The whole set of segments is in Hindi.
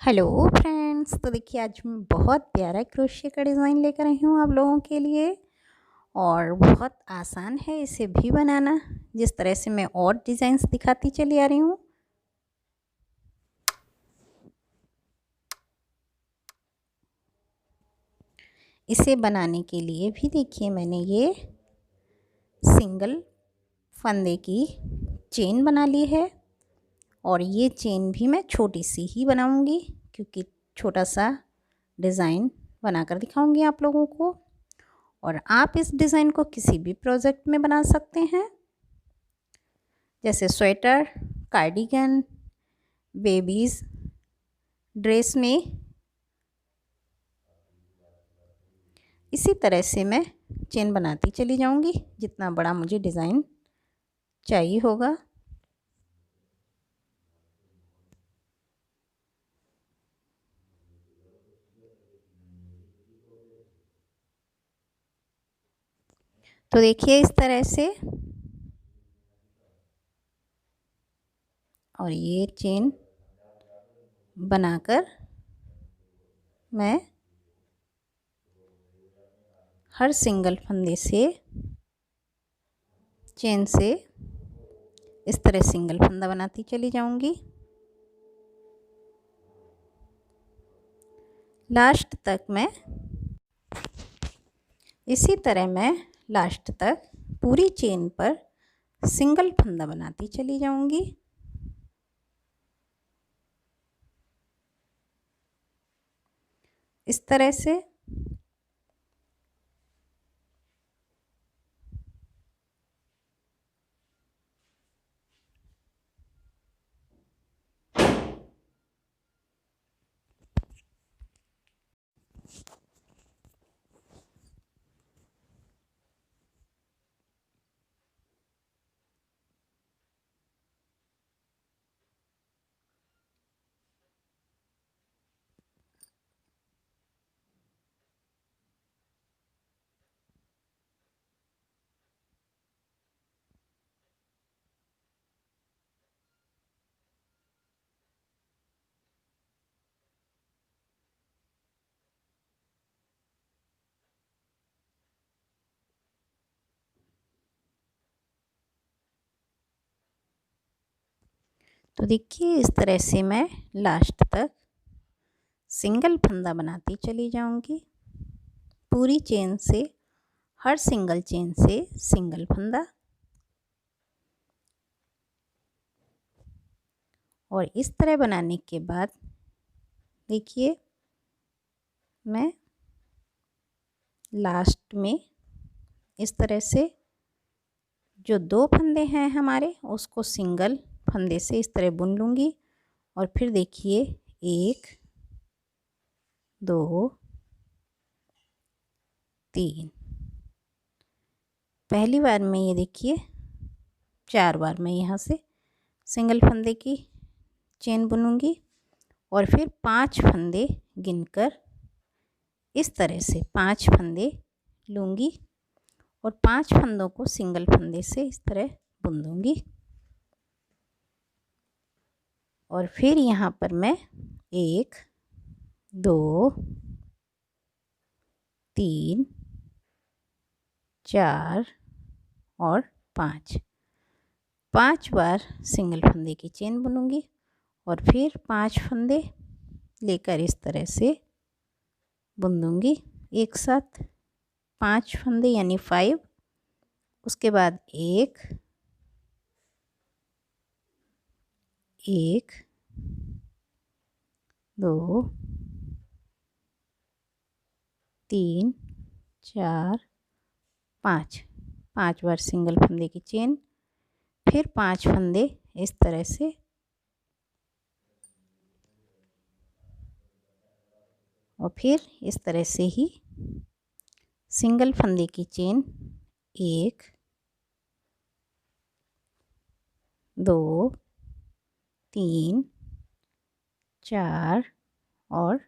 Hello friends. तो देखिए आज मैं बहुत प्यारा क्रोशिया का डिज़ाइन लेकर आई हूँ आप लोगों के लिए। और बहुत आसान है इसे भी बनाना, जिस तरह से मैं और डिज़ाइंस दिखाती चली आ रही हूँ। इसे बनाने के लिए भी देखिए मैंने ये सिंगल फंदे की चेन बना ली है। और ये चेन भी मैं छोटी सी ही बनाऊंगी, क्योंकि छोटा सा डिज़ाइन बनाकर दिखाऊंगी आप लोगों को। और आप इस डिज़ाइन को किसी भी प्रोजेक्ट में बना सकते हैं, जैसे स्वेटर, कार्डिगन, बेबीज़ ड्रेस में। इसी तरह से मैं चेन बनाती चली जाऊंगी जितना बड़ा मुझे डिज़ाइन चाहिए होगा। तो देखिए इस तरह से। और ये चेन बनाकर मैं हर सिंगल फंदे से चेन से इस तरह सिंगल फंदा बनाती चली जाऊंगी। लास्ट तक मैं इसी तरह मैं लास्ट तक पूरी चेन पर सिंगल फंदा बनाती चली जाऊंगी। इस तरह से। तो देखिए इस तरह से मैं लास्ट तक सिंगल फंदा बनाती चली जाऊंगी पूरी चेन से, हर सिंगल चेन से सिंगल फंदा। और इस तरह बनाने के बाद देखिए मैं लास्ट में इस तरह से जो दो फंदे हैं हमारे उसको सिंगल फंदे से इस तरह बुन लूँगी। और फिर देखिए 1 2 3, पहली बार में ये देखिए 4 बार मैं यहाँ से सिंगल फंदे की चेन बुनूंगी। और फिर 5 फंदे गिनकर इस तरह से 5 फंदे लूँगी और 5 फंदों को सिंगल फंदे से इस तरह बुन दूँगी। और फिर यहाँ पर मैं 1 2 3 4 और 5 बार सिंगल फंदे की चेन बुनूंगी। और फिर 5 फंदे लेकर इस तरह से बुन दूंगी एक साथ 5 फंदे यानी 5। उसके बाद 1 2 3 4 5 बार सिंगल फंदे की चेन, फिर 5 फंदे इस तरह से। और फिर इस तरह से ही सिंगल फंदे की चेन 1 2 3 4 और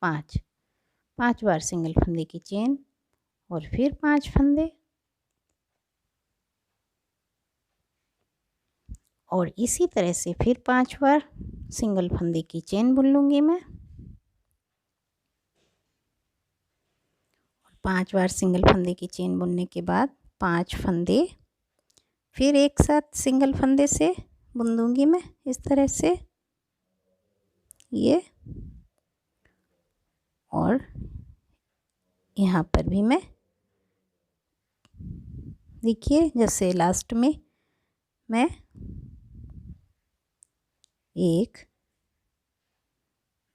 5 बार सिंगल फंदे की चेन और फिर 5 फंदे। और इसी तरह से फिर 5 बार सिंगल फंदे की चेन बुन लूँगी मैं। 5 बार सिंगल फंदे की चेन बुनने के बाद 5 फंदे फिर एक साथ सिंगल फंदे से बुन दूँगी मैं इस तरह से ये। और यहाँ पर भी मैं देखिए जैसे लास्ट में मैं 1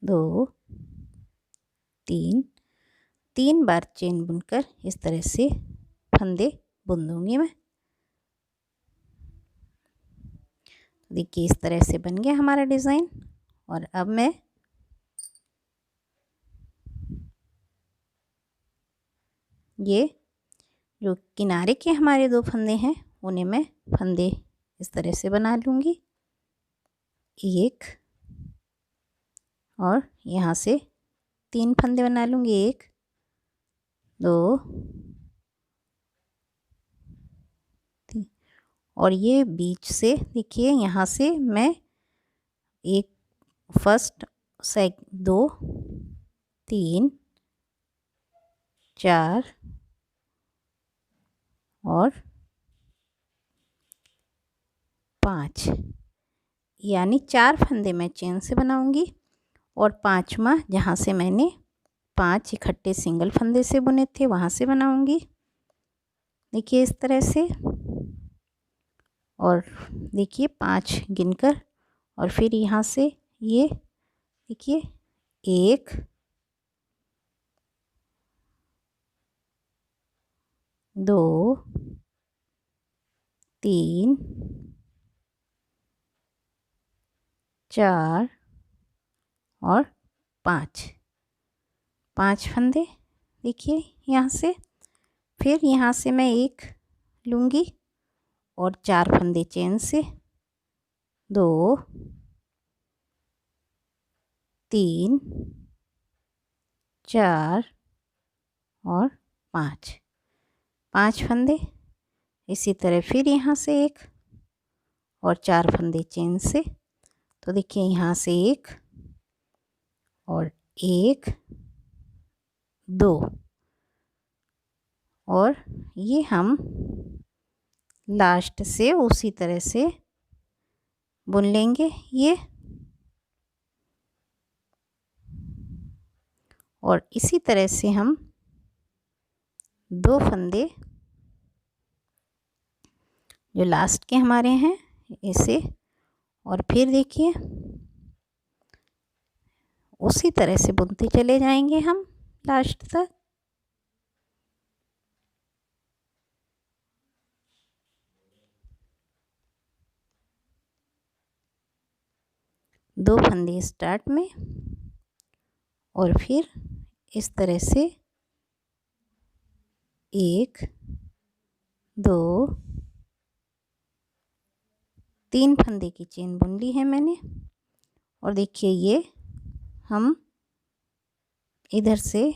2 3 बार चेन बुनकर इस तरह से फंदे बुन दूँगी मैं। देखिए इस तरह से बन गया हमारा डिज़ाइन। और अब मैं ये जो किनारे के हमारे 2 फंदे हैं उन्हें मैं फंदे इस तरह से बना लूँगी। 1 और यहाँ से 3 फंदे बना लूँगी। 1 2 3 और ये बीच से देखिए यहाँ से मैं एक फर्स्ट 2 3 4 और 5 यानी 4 फंदे मैं चेन से बनाऊंगी और 5वां जहाँ से मैंने 5 इकट्ठे सिंगल फंदे से बुने थे वहाँ से बनाऊंगी। देखिए इस तरह से। और देखिए 5 गिनकर और फिर यहाँ से ये देखिए 1 2 3 4 और 5 फंदे देखिए यहाँ से। फिर यहाँ से मैं 1 लूँगी और 4 फंदे चेन से 2 3 4 और 5 फंदे। इसी तरह फिर यहाँ से 1 और 4 फंदे चेन से। तो देखिए यहाँ से 1 और 1 2 और ये हम लास्ट से उसी तरह से बुन लेंगे ये। और इसी तरह से हम 2 फंदे जो लास्ट के हमारे हैं इसे और फिर देखिए उसी तरह से बुनते चले जाएंगे हम लास्ट तक। दो फंदे स्टार्ट में और फिर इस तरह से 1 2 3 फंदे की चेन बुन ली है मैंने। और देखिए ये हम इधर से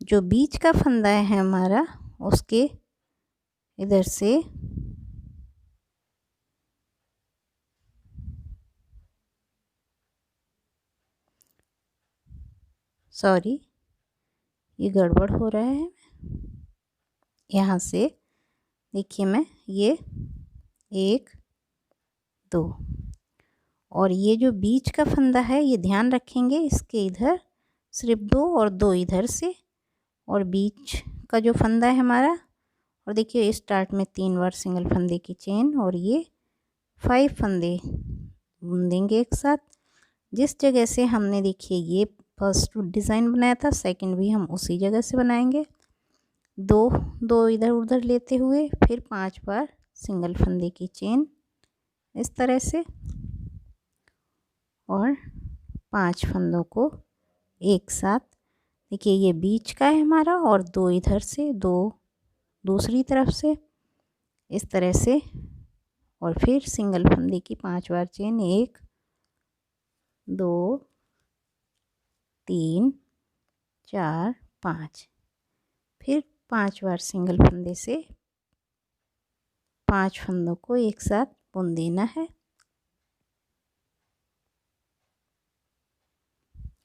जो बीच का फंदा है हमारा उसके इधर से सॉरी ये गड़बड़ हो रहा है। यहाँ से देखिए मैं ये 1 2 और ये जो बीच का फंदा है ये ध्यान रखेंगे इसके इधर सिर्फ 2 और 2 इधर से और बीच का जो फंदा है हमारा। और देखिए स्टार्ट में 3 बार सिंगल फंदे की चेन और ये 5 फंदे बुन देंगे एक साथ। जिस जगह से हमने देखिए ये फर्स्ट डिज़ाइन बनाया था सेकंड भी हम उसी जगह से बनाएंगे। 2 इधर उधर लेते हुए फिर 5 बार सिंगल फंदे की चेन इस तरह से और 5 फंदों को एक साथ। देखिए ये बीच का है हमारा और 2 इधर से 2 दूसरी तरफ से इस तरह से और फिर सिंगल फंदे की 5 बार चेन 1 2 3 4 5 फिर 5 बार सिंगल फंदे से 5 फंदों को एक साथ बुन देना है।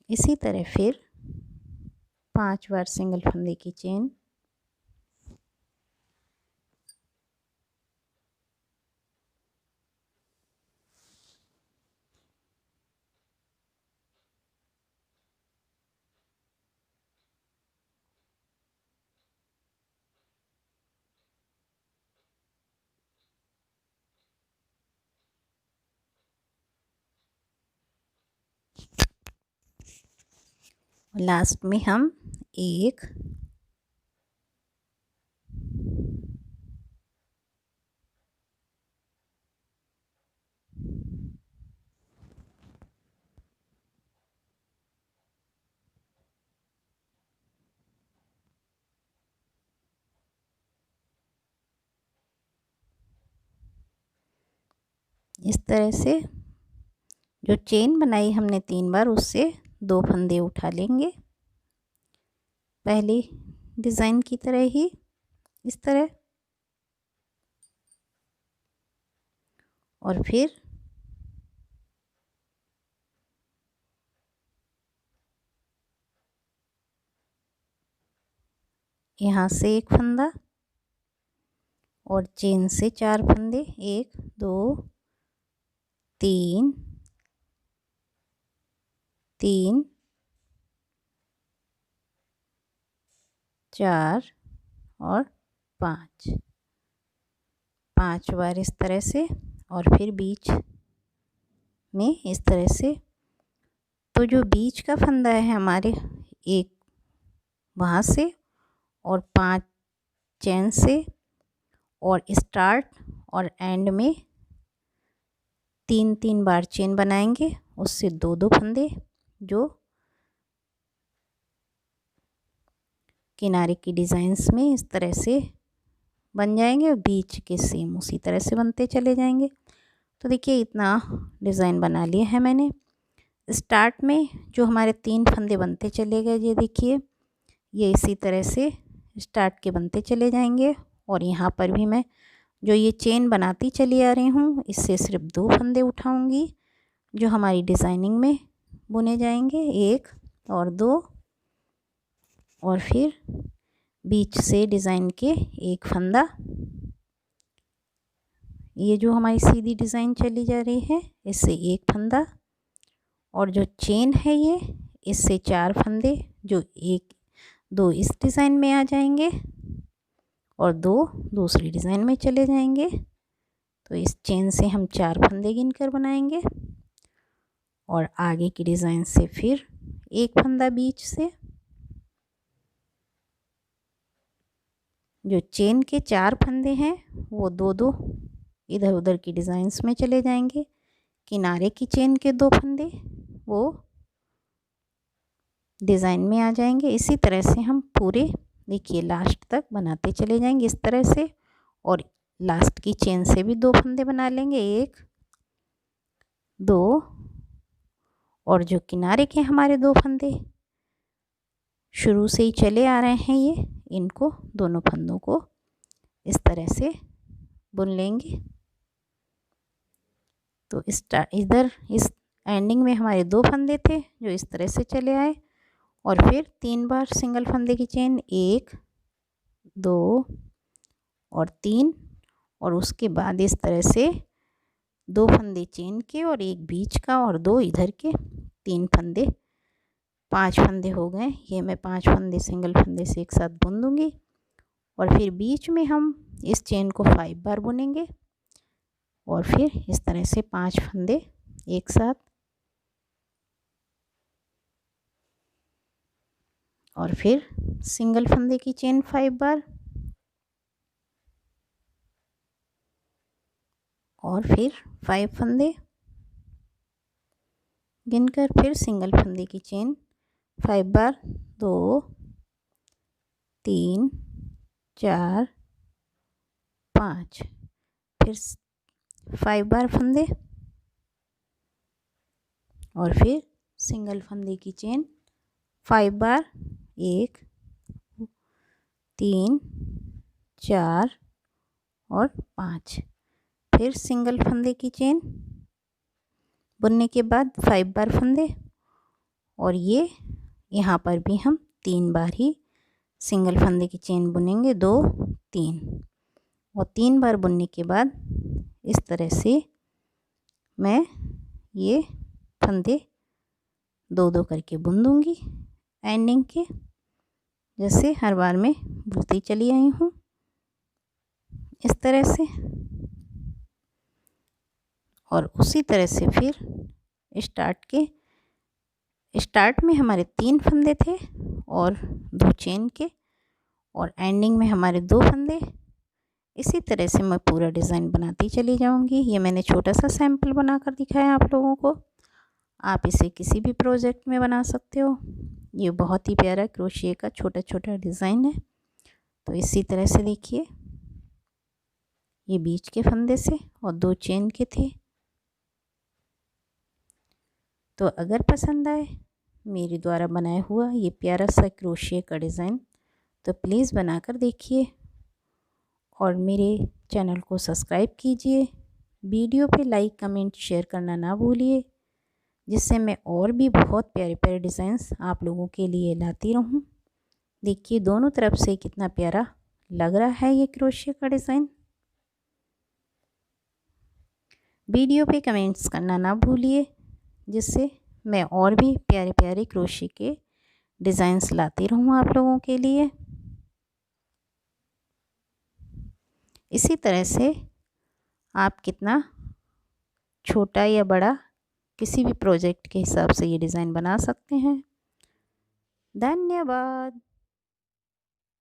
इसी तरह फिर 5 बार सिंगल फंदे की चेन, लास्ट में हम एक इस तरह से जो चेन बनाई हमने 3 बार, उससे 2 फंदे उठा लेंगे पहले डिज़ाइन की तरह ही, इस तरह। और फिर यहाँ से एक फंदा और चेन से 4 फंदे, 1 2 3 3 4 और 5 बार इस तरह से, और फिर बीच में इस तरह से। तो जो बीच का फंदा है हमारे, एक वहाँ से और 5 चेन से, और स्टार्ट और एंड में 3 बार चेन बनाएंगे, उससे 2 फंदे जो किनारे की डिज़ाइंस में इस तरह से बन जाएंगे, और बीच के सेम उसी तरह से बनते चले जाएंगे। तो देखिए इतना डिज़ाइन बना लिया है मैंने। स्टार्ट में जो हमारे 3 फंदे बनते चले गए, ये देखिए ये इसी तरह से स्टार्ट के बनते चले जाएंगे। और यहाँ पर भी मैं जो ये चेन बनाती चली आ रही हूँ, इससे सिर्फ 2 फंदे उठाऊँगी जो हमारी डिज़ाइनिंग में बुने जाएंगे, 1 और 2। और फिर बीच से डिज़ाइन के एक फंदा, ये जो हमारी सीधी डिज़ाइन चली जा रही है इससे एक फंदा, और जो चेन है ये इससे 4 फंदे जो 1 2 इस डिज़ाइन में आ जाएंगे और 2 दूसरी डिज़ाइन में चले जाएंगे। तो इस चेन से हम 4 फंदे गिनकर बनाएंगे, और आगे की डिज़ाइन से फिर एक फंदा बीच से। जो चेन के 4 फंदे हैं वो 2 इधर उधर की डिज़ाइंस में चले जाएंगे। किनारे की चेन के 2 फंदे वो डिज़ाइन में आ जाएंगे। इसी तरह से हम पूरे देखिए लास्ट तक बनाते चले जाएंगे इस तरह से। और लास्ट की चेन से भी 2 फंदे बना लेंगे, 1 2, और जो किनारे के हमारे 2 फंदे शुरू से ही चले आ रहे हैं, ये इनको दोनों फंदों को इस तरह से बुन लेंगे। तो इधर इस एंडिंग में हमारे 2 फंदे थे जो इस तरह से चले आए, और फिर 3 बार सिंगल फंदे की चेन, 1 2 और 3, और उसके बाद इस तरह से 2 फंदे चेन के और एक बीच का और 2 इधर के, 3 फंदे, 5 फंदे हो गए। ये मैं 5 फंदे सिंगल फंदे से एक साथ बुन दूँगी। और फिर बीच में हम इस चेन को 5 बार बुनेंगे, और फिर इस तरह से 5 फंदे एक साथ, और फिर सिंगल फंदे की चेन 5 बार, और फिर 5 फंदे गिनकर फिर सिंगल फंदे की चेन 5 बार, 2 3 4 5, फिर 5 बार फंदे, और फिर सिंगल फंदे की चेन 5 बार, 1 3 4 और 5। फिर सिंगल फंदे की चेन बुनने के बाद 5 बार फंदे, और ये यहाँ पर भी हम 3 बार ही सिंगल फंदे की चेन बुनेंगे, 2 3, और 3 बार बुनने के बाद इस तरह से मैं ये फंदे 2-2 करके बुन दूँगी एंडिंग के, जैसे हर बार में बुनती चली आई हूँ इस तरह से। और उसी तरह से फिर स्टार्ट में हमारे 3 फंदे थे और 2 चेन के, और एंडिंग में हमारे 2 फंदे। इसी तरह से मैं पूरा डिज़ाइन बनाती चली जाऊंगी। ये मैंने छोटा सा सैंपल बनाकर दिखाया आप लोगों को। आप इसे किसी भी प्रोजेक्ट में बना सकते हो। ये बहुत ही प्यारा क्रोशिया का छोटा छोटा डिज़ाइन है। तो इसी तरह से देखिए, ये बीच के फंदे से और 2 चेन के थे। तो अगर पसंद आए मेरे द्वारा बनाया हुआ ये प्यारा सा क्रोशिया का डिज़ाइन तो प्लीज़ बनाकर देखिए, और मेरे चैनल को सब्सक्राइब कीजिए। वीडियो पे लाइक कमेंट शेयर करना ना भूलिए, जिससे मैं और भी बहुत प्यारे प्यारे डिज़ाइंस आप लोगों के लिए लाती रहूं। देखिए दोनों तरफ से कितना प्यारा लग रहा है ये क्रोशिया का डिज़ाइन। वीडियो पे कमेंट्स करना ना भूलिए, जिससे मैं और भी प्यारे प्यारे क्रोशिया के डिज़ाइंस लाती रहूं आप लोगों के लिए। इसी तरह से आप कितना छोटा या बड़ा किसी भी प्रोजेक्ट के हिसाब से ये डिज़ाइन बना सकते हैं। धन्यवाद।